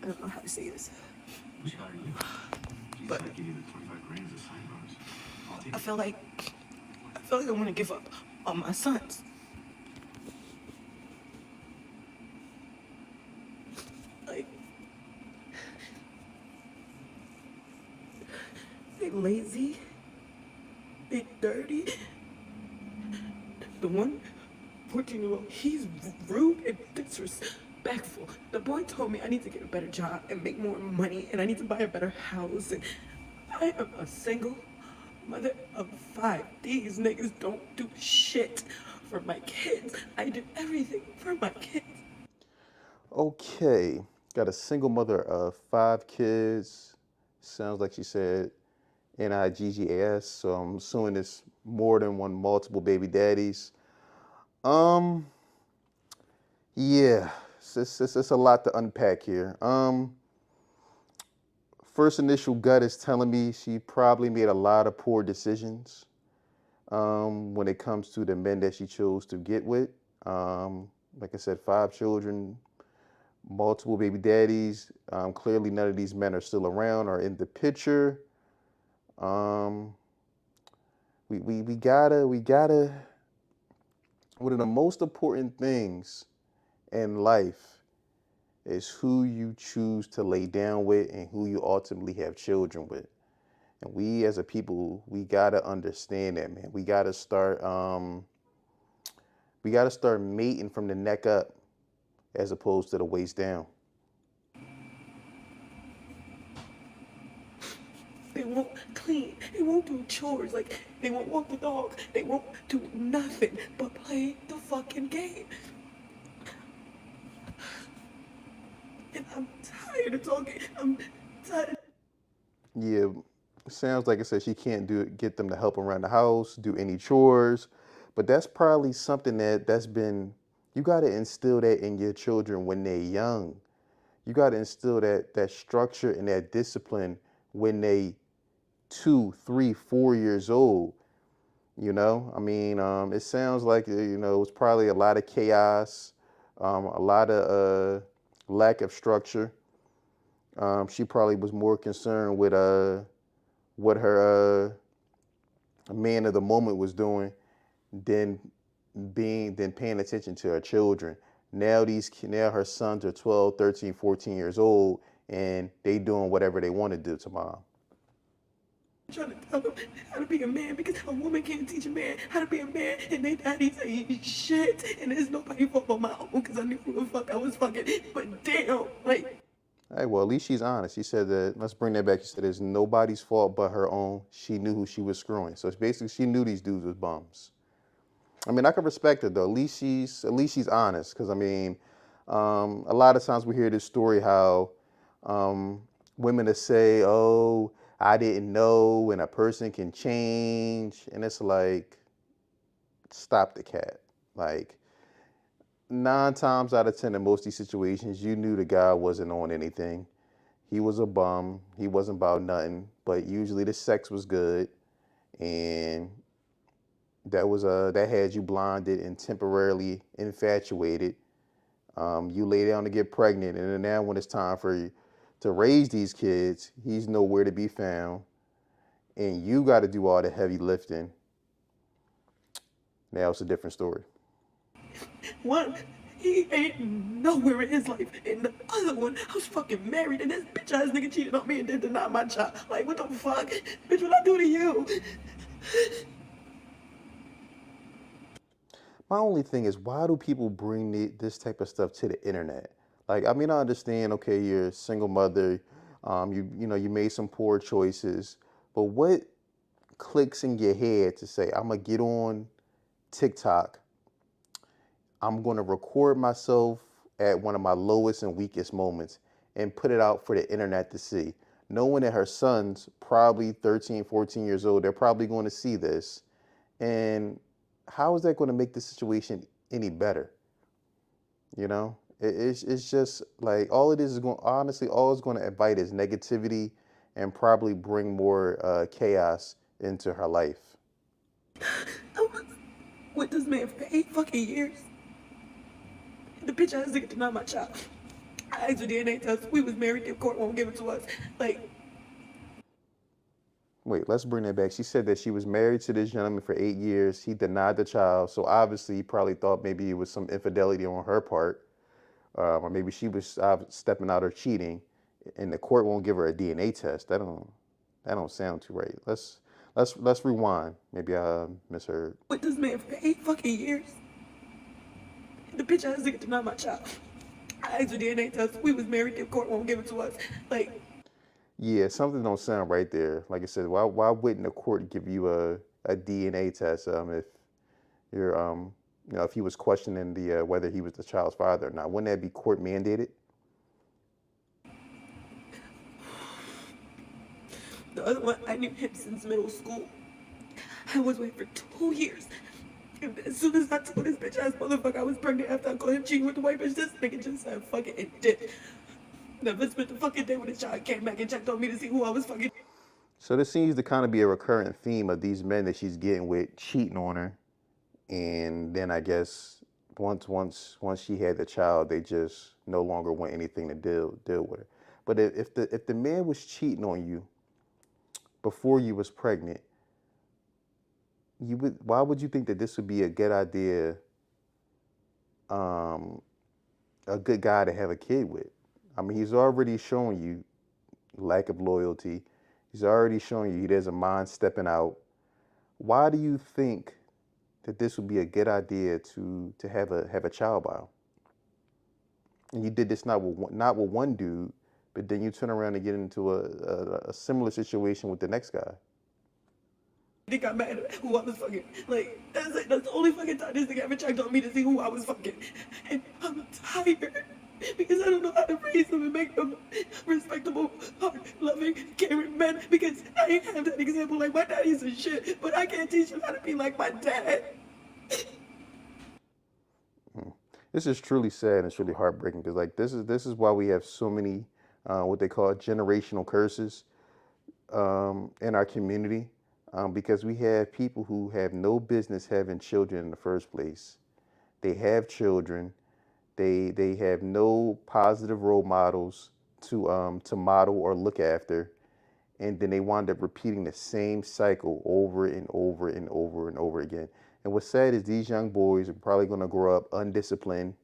don't know how to say this, but I feel like I want to give up on my sons. Like, they lazy, they dirty. The one 14-year-old, he's rude and disrespectful. The boy told me I need to get a better job and make more money, and I need to buy a better house. And I am a single mother of 5. These niggas don't do shit for my kids. I do everything for my kids. Okay, got a single mother of 5 kids. Sounds like she said Niggas, so I'm assuming it's more than one, multiple baby daddies. Um, yeah, it's a lot to unpack here. First initial gut is telling me she probably made a lot of poor decisions when it comes to the men that she chose to get with. Like I said, 5 children, multiple baby daddies. Clearly, none of these men are still around or in the picture. Um, we gotta. One of the most important things in life is who you choose to lay down with and who you ultimately have children with. And we as a people, we gotta understand that, man. We gotta start mating from the neck up as opposed to the waist down. They won't clean. They won't do chores. Like, they won't walk the dog. They won't do nothing but play the fucking game. And I'm tired of talking. I'm tired. Yeah, sounds like I said she can't get them to help around the house, do any chores, but that's probably something that's been you got to instill that in your children when they're young. You got to instill that structure and that discipline when they 2, 3, 4 years old. I mean, it sounds like it was probably a lot of chaos, a lot of lack of structure. She probably was more concerned with what her man of the moment was doing than than paying attention to her children. Now her sons are 12, 13, 14 years old and they doing whatever they want to do to mom. Trying to tell them how to be a man because a woman can't teach a man how to be a man, and they daddies ain't shit, and there's nobody fault but my own because I knew who the fuck I was fucking. But damn, like, Hey, well, at least she's honest. She said that, let's bring that back. She said it's nobody's fault but her own. She knew who she was screwing. So it's basically, she knew these dudes was bums. I mean, I can respect her though. At least she's honest. Because I mean, a lot of times we hear this story how women that say, "Oh, I didn't know," and a person can change, and it's like, stop the cat. Like 9 times out of 10 in most of these situations, you knew the guy wasn't on anything. He was a bum. He wasn't about nothing. But usually the sex was good, and that had you blinded and temporarily infatuated. You lay down to get pregnant, and then now when it's time for you to raise these kids, he's nowhere to be found, and you got to do all the heavy lifting. Now it's a different story. one, he ain't nowhere in his life, and the other one, I was fucking married, and this bitch ass nigga cheated on me and then denied my child. Like, what the fuck? Bitch, what I do to you? My only thing is, why do people bring this type of stuff to the internet? Like, I mean, I understand. Okay, you're a single mother. You made some poor choices, but what clicks in your head to say, I'm gonna get on TikTok. I'm gonna record myself at one of my lowest and weakest moments and put it out for the internet to see. Knowing that her son's probably 13, 14 years old, they're probably going to see this. And how is that going to make the situation any better? It's just like all it is going, honestly, all it's going to invite is negativity and probably bring more chaos into her life. I was with this man for 8 fucking years. The bitch ass nigga denied my child. I asked for DNA test. We was married. The court won't give it to us. Like, Wait, let's bring that back. She said that she was married to this gentleman for 8 years. He denied the child, so obviously he probably thought maybe it was some infidelity on her part, or maybe she was stepping out or cheating, and the court won't give her a DNA test. That don't sound too right. Let's rewind. Maybe I misheard. with this man for 8 fucking years. The bitch has to deny my child. I asked for DNA test. We was married. The court won't give it to us. Like, Yeah, something don't sound right there. Like I said, why wouldn't the court give you a DNA test if you're if he was questioning the whether he was the child's father or not? Wouldn't that be court mandated? the other one, I knew him since middle school. I was with him for 2 years. And as soon as I told this bitch ass motherfucker I was pregnant after I caught him cheating with the white bitch, this nigga just said fucking and did. Never spent the fucking day when the child came back and checked on me to see who I was fucking. So this seems to kind of be a recurrent theme of these men that she's getting with cheating on her, and then I guess once she had the child, they just no longer want anything to deal with her. But if the man was cheating on you before you was pregnant, why would you think that this would be a good idea, um, a good guy to have a kid with? I mean, he's already showing you lack of loyalty. He's already showing you he doesn't mind stepping out. Why do you think that this would be a good idea to have a child by him? And you did this not with one dude, but then you turn around and get into a similar situation with the next guy. They got mad at who I was fucking. Like, that's it. That's the only fucking time this nigga ever checked on me to see who I was fucking. And I'm tired because I don't know how to raise them and make them respectable, hard, loving, caring men because I ain't have that example. Like, my daddy's a shit, but I can't teach him how to be like my dad. This is truly sad and it's really heartbreaking because like this is why we have so many what they call generational curses in our community, because we have people who have no business having children in the first place. They have children. They have no positive role models to model or look after, and then they wind up repeating the same cycle over and over and over and over again. And what's sad is these young boys are probably going to grow up undisciplined,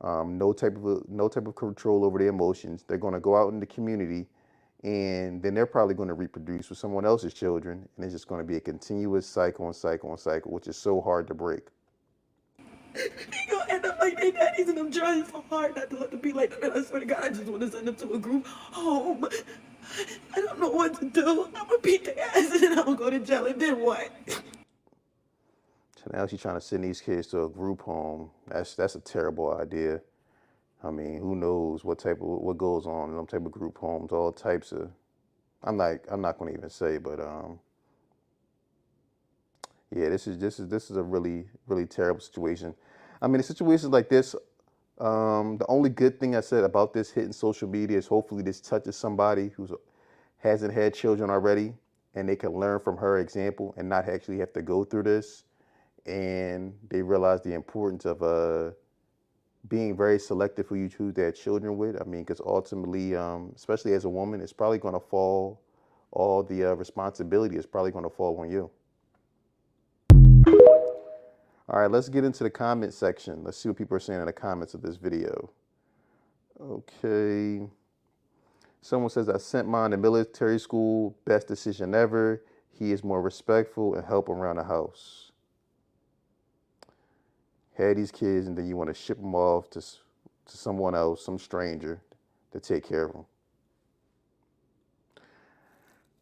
no type of control over their emotions. They're going to go out in the community, and then they're probably going to reproduce with someone else's children, and it's just going to be a continuous cycle and cycle and cycle, which is so hard to break. He gonna end up like they daddies and I'm trying so hard not to let them be like them. And I swear to God, I just want to send them to a group home. I don't know what to do. I'm gonna beat their ass and then I'm gonna go to jail and then what? So now she's trying to send these kids to a group home. That's a terrible idea. I mean, who knows what goes on in them type of group homes? All types of. I'm not going to even say, but yeah, this is a really really terrible situation. I mean, in situations like this, the only good thing I said about this hitting social media is hopefully this touches somebody who hasn't had children already, and they can learn from her example and not actually have to go through this, and they realize the importance of being very selective who you choose to have children with. I mean, because ultimately, especially as a woman, it's probably going to fall, all the responsibility is probably going to fall on you. All right, let's get into the comment section. Let's see what people are saying in the comments of this video. Okay. Someone says, I sent mine to military school. Best decision ever. He is more respectful and help around the house. Had these kids and then you want to ship them off to someone else, some stranger, to take care of them.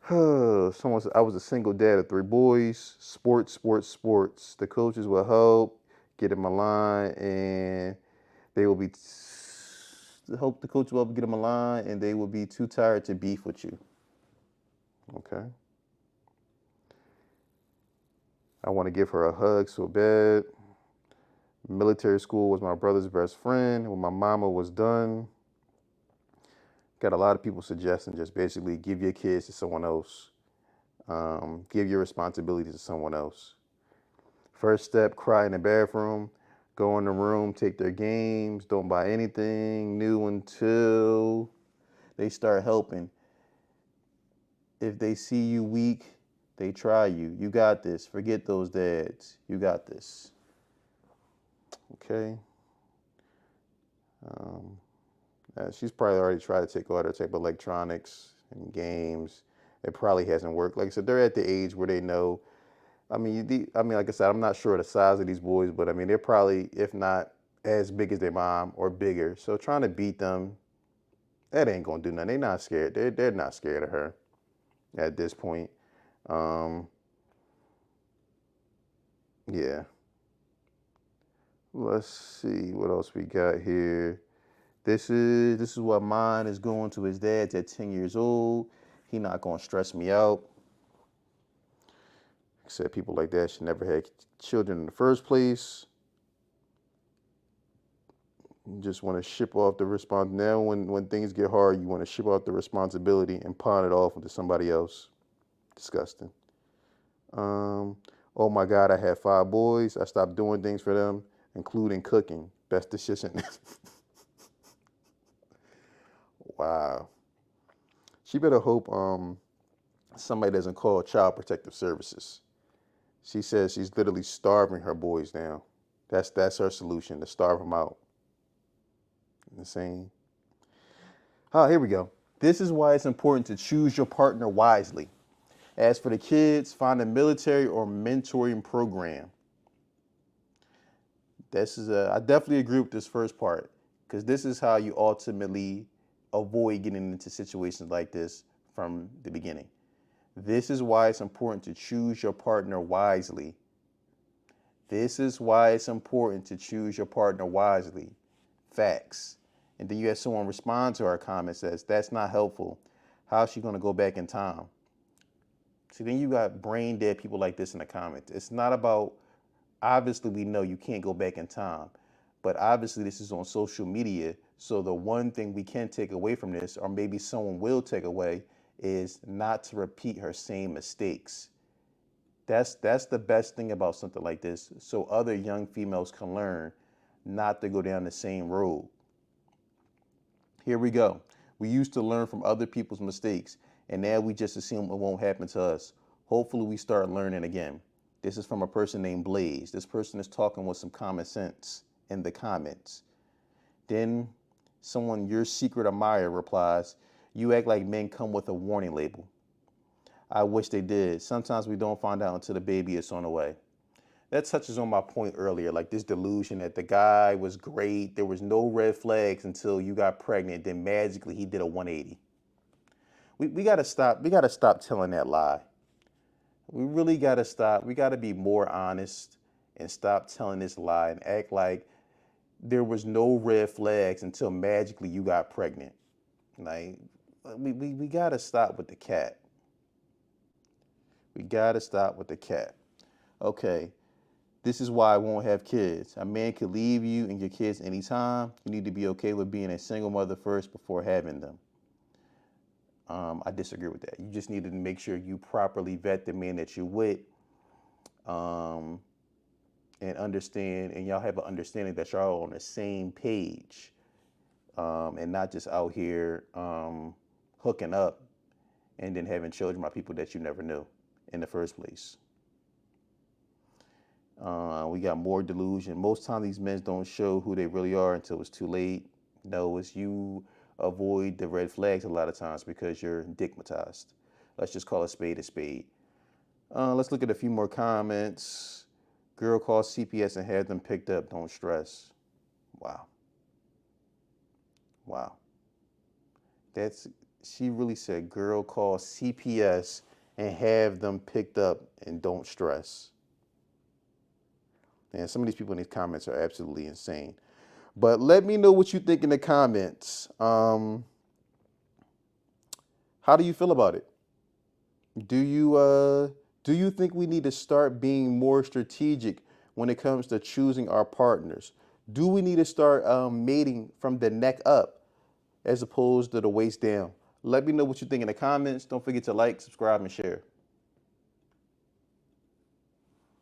Someone said, I was a single dad of 3 boys. Sports, sports, sports. The coaches will help get them aligned, and they will be. Hope the coach will help get them aligned, and they will be too tired to beef with you. Okay. I want to give her a hug so bad. Military school was my brother's best friend. When my mama was done, got a lot of people suggesting just basically give your kids to someone else. Give your responsibility to someone else. First step, cry in the bathroom. Go in the room, take their games, don't buy anything new until they start helping. If they see you weak, they try you. You got this. Forget those dads. You got this. Okay. Um, she's probably already tried to take all their type of electronics and games. It probably hasn't worked. Like I said, they're at the age where they know. I mean, like I said, I'm not sure of the size of these boys, but I mean, they're probably, if not as big as their mom or bigger. So trying to beat them, that ain't gonna do nothing. They're not scared. They're not scared of her at this point. Um, yeah. Let's see what else we got here. This is what mine is going to his dad's at 10 years old. He not gonna stress me out. Said people like that should never have children in the first place. You just want to ship off the response. Now, when things get hard, you want to ship off the responsibility and pawn it off into somebody else. Disgusting. Um, oh my God, I had 5 boys. I stopped doing things for them, including cooking. Best decision. Wow. She better hope somebody doesn't call Child Protective Services. She says she's literally starving her boys now. That's her solution, to starve them out. Insane. Oh, here we go. This is why it's important to choose your partner wisely. As for the kids, find a military or mentoring program. I definitely agree with this first part, because this is how you ultimately avoid getting into situations like this from the beginning. This is why it's important to choose your partner wisely. This is why it's important to choose your partner wisely. Facts. And then you have someone respond to our comment, says, that's not helpful. How's she going to go back in time? See, then you got brain dead people like this in the comments. It's not about, obviously we know you can't go back in time, but obviously this is on social media. So the one thing we can take away from this, or maybe someone will take away, is not to repeat her same mistakes. That's the best thing about something like this. So other young females can learn not to go down the same road. Here we go. We used to learn from other people's mistakes, and now we just assume it won't happen to us. Hopefully we start learning again. This is from a person named Blaze. This person is talking with some common sense in the comments. Then someone, your secret admirer, replies, you act like men come with a warning label. I wish they did. Sometimes we don't find out until the baby is on the way. That touches on my point earlier, like this delusion that the guy was great, there was no red flags until you got pregnant, then magically he did a 180. We gotta stop telling that lie. We really gotta stop. We gotta be more honest and stop telling this lie and act like there was no red flags until magically you got pregnant. Like, we gotta stop with the cat. We gotta stop with the cat. Okay, this is why I won't have kids. A man could leave you and your kids anytime. You need to be okay with being a single mother first before having them. I disagree with that. You just need to make sure you properly vet the man that you're with, um, and understand, and y'all have an understanding that y'all are on the same page, and not just out here hooking up and then having children by people that you never knew in the first place. We got more delusion. Most times these men don't show who they really are until it's too late. No, it's you avoid the red flags a lot of times because you're digmatized. Let's just call a spade a spade. Let's look at a few more comments. Girl calls CPS and had them picked up. Don't stress. Wow. Wow. She really said, girl call CPS and have them picked up and don't stress. And some of these people in these comments are absolutely insane. But let me know what you think in the comments. How do you feel about it? Do you think we need to start being more strategic when it comes to choosing our partners? Do we need to start mating from the neck up as opposed to the waist down? Let me know what you think in the comments. Don't forget to like, subscribe, and share.